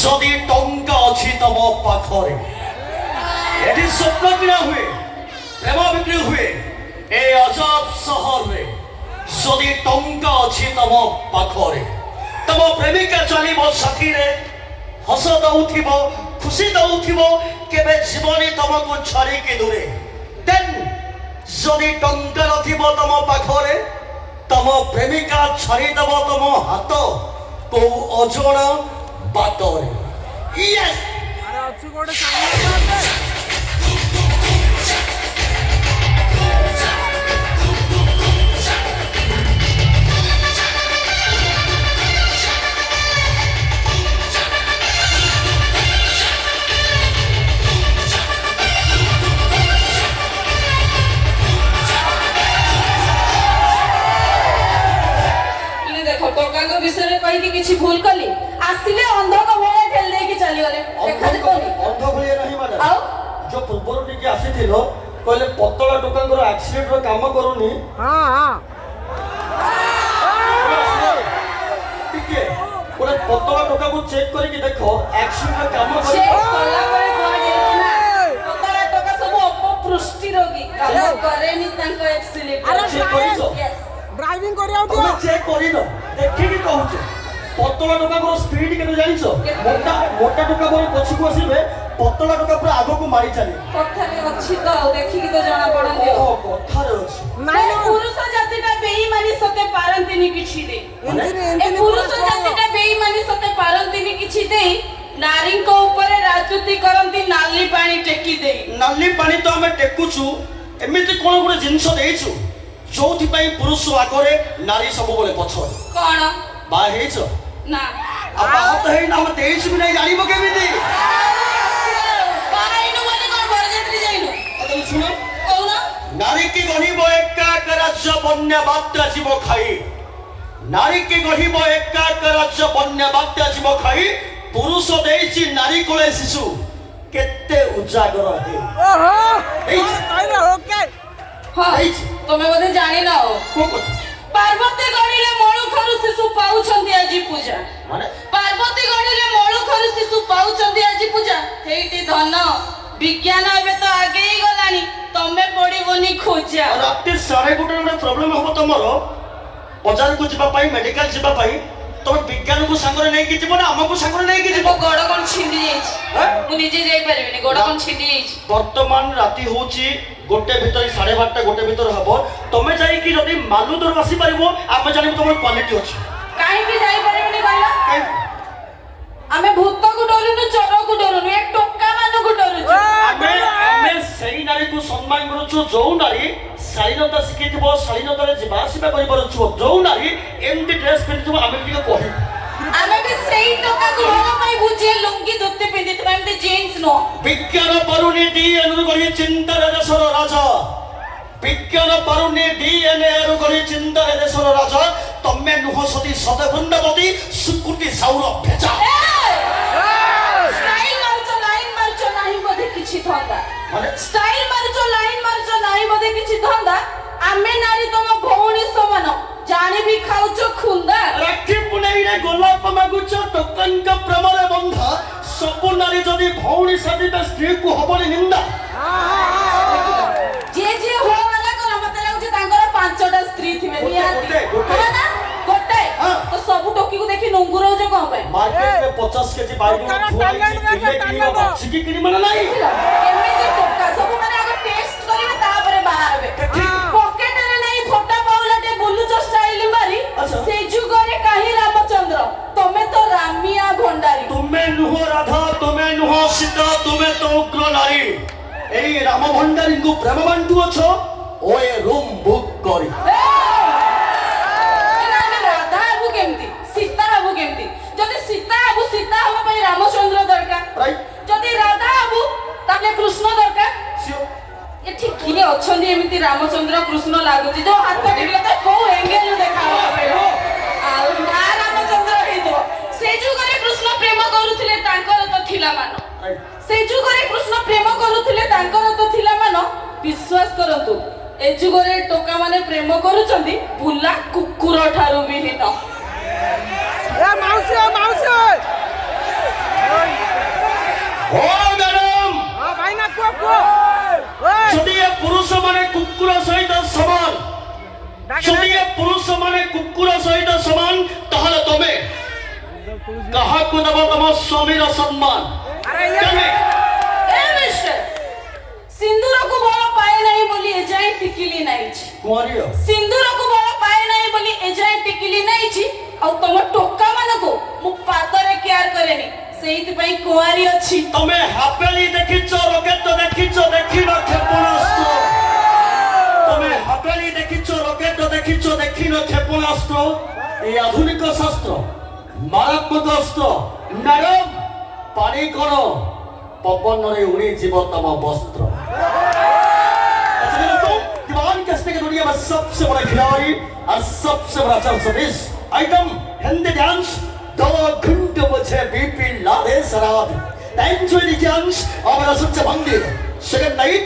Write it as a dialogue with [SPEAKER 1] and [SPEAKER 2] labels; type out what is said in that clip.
[SPEAKER 1] যদি টঙ্কা অছি তম পাখরে এটি স্বপ্ন কিনা হুয়ে প্রেম বিক্রি হুয়ে এই অজব সহরে যদি টঙ্কা অছি তম পাখরে তম প্রেমিকা চলিব সাথীরে হস দৌথিব খুশি দৌথিব কেবে জীবনে তমকু ছড়িকি দূরে দেন যদি টঙ্কা নথিব তম পাখরে তম প্রেমিকা ছড়িদেব তম হাত কৌ অজଣା বাটরে ইয়েস
[SPEAKER 2] আরে অଛୁ কোটে সামনে
[SPEAKER 3] विषय कही किसी भूल कली आसिले अंध को भले ठेल दे के चली गले देखा दे कोनी
[SPEAKER 1] अंध भलिया नहीं मैडम
[SPEAKER 3] आओ
[SPEAKER 1] जो पूर्वर टिके आसीथिलो कहले पतला टोकांगर एक्सीडेंट रो काम करूनी
[SPEAKER 2] हां हां
[SPEAKER 1] टिके पूरा पतला टोका को चेक करी कि देखो एक्सीडेंट रो काम करी
[SPEAKER 3] चेक कला करे कोआ गेली ना पतला टोका सब अपपृष्टि रोगी काम करे नि तांको एक्सीडेंट
[SPEAKER 2] अरे
[SPEAKER 1] चेक करिसो
[SPEAKER 2] ड्राइविंग करिया
[SPEAKER 1] तुम चेक करिनो देखि कि कहूछ पतला टोका को स्पीड केते जानिछो मोटा मोटा टोका बोले पछकु आसीबे पतला टोका पूरा आगो को मारी चली
[SPEAKER 3] कथारे अछि तो देखि कि तो जाना पड़न दियो
[SPEAKER 1] ओ कथारे अछि
[SPEAKER 3] नहीं पुरुष जातिटा बेईमानी सते पारंतिनी किछि दे ए पुरुष जातिटा बेईमानी सते पारंतिनी किछि दे नारी को ऊपर राजनीति करंती नाली पानी टेकी दे
[SPEAKER 1] नाली पानी तो हमें टेकुछु एमिति कोन गुरे जिंस देइछु जोथि पई पुरुष आगरे नारी सब बोले पछो
[SPEAKER 3] कोन
[SPEAKER 1] बा हेइछो
[SPEAKER 3] ना
[SPEAKER 1] आ बात हेइ ना हम देइछु भी नहीं जानिबो केमिति
[SPEAKER 3] बाइनु माने कोन बरजत्री जाइनु
[SPEAKER 1] अतल सुनो
[SPEAKER 3] कोन
[SPEAKER 1] नारी की गहिबो एका कराज्य बन्या बात्या जीव खाई नारी की गहिबो एका कराज्य बन्या बात्या जीव खाई पुरुष देइछि नारी कोले शिशु केते उजागर हे
[SPEAKER 2] ओहो
[SPEAKER 1] हेइछ
[SPEAKER 2] कहले ओके
[SPEAKER 3] हां तमे बोधे जानि ना हो
[SPEAKER 1] को कथा
[SPEAKER 3] पार्वती गणिले मळुखरु शिशु पाउछंती आजी पूजा
[SPEAKER 1] माने
[SPEAKER 3] पार्वती गणिले मळुखरु शिशु पाउछंती आजी पूजा हेइटी धन विज्ञान एबे तो आगे ही गलानी तमे पड़िबोनी खोजा
[SPEAKER 1] रात 1:30 गोटे प्रॉब्लम हो तमरो बाजार को जिबा पाई मेडिकल जिबा पाई तमे विज्ञान को संगरे नै कि जिबो ना हमको संगरे नै कि जिबो
[SPEAKER 3] गोड़ कोन छिंडी जाई मु निजे जाई परबिनी गोड़ कोन छिंडी जाई
[SPEAKER 1] वर्तमान राति होची गोटे भीतर 12:30 गोटे भीतर हबो तमे जाई कि जदी मालुदर बसी परिबो आमे जानिबो तमर क्वालिटी अछि
[SPEAKER 3] काहे कि जाई परबिनी कहला आमे भूत को डरुनु चोर को डरुनु एक टोका मानु को डरुछु
[SPEAKER 1] आमे सेही नारी को सम्मान करूछु जो नारी शालीनता शिखिथिबो शालीनता रे जीवा आसीबा करि परछु जो नारी एमती ड्रेस पिन्थिबो आमे टिके कहि
[SPEAKER 3] आमे भी सेही टोका को घर पई बुझे लुंगी धोती पिंधि त एमती जीन्स नो
[SPEAKER 1] विज्ञान परुनी डीएनए करि चिंतार देशर राजा विज्ञान परुनी डीएनए करि चिंतार देशर राजा तमे नुह सती सदगुंडवती सुकुटी साउर भेजा
[SPEAKER 3] स्टाइल मारचो लाइन मारचो नाही बोधे किछि धंदा
[SPEAKER 1] माने
[SPEAKER 3] स्टाइल मारचो लाइन मारचो नाही बोधे किछि धंदा आमे नारी तम भौणी समान जानि भी खाउचो खुंदा
[SPEAKER 1] राखी पुनेई रे गोलाप मागुच टोकन का प्रमरे बंधा सब नारी जदी भौणी साथी ता स्त्री को हबनी निंदा
[SPEAKER 3] जे हो वाला को मते लागुचे तांकर पांचटा स्त्री थिबे
[SPEAKER 1] गोटे
[SPEAKER 3] ना गोटे तो सब टोकी को देखि नुंगुर हो जे कोन पे
[SPEAKER 1] मार्केट में 50 केजी बाइगन चिकी किनी मन नाही
[SPEAKER 3] एमिति टोका सब माने आगे टेस्ट करिवे तापरे बाहरबे पॉकेट रे नहीं फोटा पाउलाटे बुलुचो स्टाइल मारी से जुगरे काहे रामचंद्र तमे तो रामिया भंडारी
[SPEAKER 1] तुमे नुह राधा तुमे नुह सीता तुमे तो उग्र नारी एई राम भंडारी को प्रेम बांटू अछो ओए रूम बुक करी
[SPEAKER 3] राधा आबू केमती सीता आबू केमती जदि सीता आबू सीता हबा पई रामचंद्र दरकार
[SPEAKER 1] राइट
[SPEAKER 3] जदि राधा आबू ताले कृष्ण दरकार ये ठीक किए अछंदी एमिति रामचंद्र कृष्ण लागुची जो हाथ टिकले त को एंगल देखा आ रामचंद्र हेतो से जुगरे कृष्ण प्रेम करूथिले तांकर तो थिला मान से जुगरे कृष्ण प्रेम करूथिले तांकर तो थिला मान विश्वास करंतु ए जुगरे टोका माने प्रेम करूचंदी बुला कुकुर ठारू बिहीन
[SPEAKER 2] ए माउसी
[SPEAKER 1] କୁକୁର ସହିତ ସମାନ ଯଦି ଏ ପୁରୁଷ ମାନେ କୁକୁର ସହିତ ସମାନ ତାହେଲେ ତମେ କାହାକୁ ଦେବ ତମ ସ୍ୱାମୀର ସମ୍ମାନ
[SPEAKER 2] ଆରେ ଇଏ
[SPEAKER 1] ତମେ
[SPEAKER 3] ଏ ମିଷ୍ଟର ସିନ୍ଦୁରକୁ ବଳ ପାଏ ନାହିଁ ବୋଲି ଏଯାଏଁ ଟିକିଲି ନାଇଛି
[SPEAKER 1] କୁଆଁରିଅ
[SPEAKER 3] ସିନ୍ଦୁରକୁ ବଳ ପାଏ ନାହିଁ ବୋଲି ଏଯାଏଁ ଟିକିଲି ନାଇଛି ଆଉ ତମ ଟୋକା ମାନଙ୍କୁ ମୁଁ ପାଦରେ କେୟାର କରେନି ସେଇଥିପାଇଁ କୁଆଁରୀ ଅଛି
[SPEAKER 1] ତମେ ହାବେଳି ଦେଖିଛ ରକେଟ ଦେଖିଛ ଦେଖିନ କ୍ଷେପଣାସ୍ତ୍ର ତମେ ହାବେଳି ଦେଖିଛ ରକେଟ ଦେଖିଛ ଦେଖିନ କ୍ଷେପଣାସ୍ତ୍ର এই আধুনিক শাস্ত্র মারাত্মক অস্ত্র ম্যাডাম পানি কর পবନରେ উড়ি জীব তম বস্ত্র अच्छा दोस्तों दीवान कसने की दुनिया में सबसे बड़ा खिलाड़ी और सबसे बड़ा चर्चनीस आइटम हिंदी डांस 2 घंटे मुझे बीपी लादे शराब एंजॉय द डांस और असुच भंगी सेकंड नाइट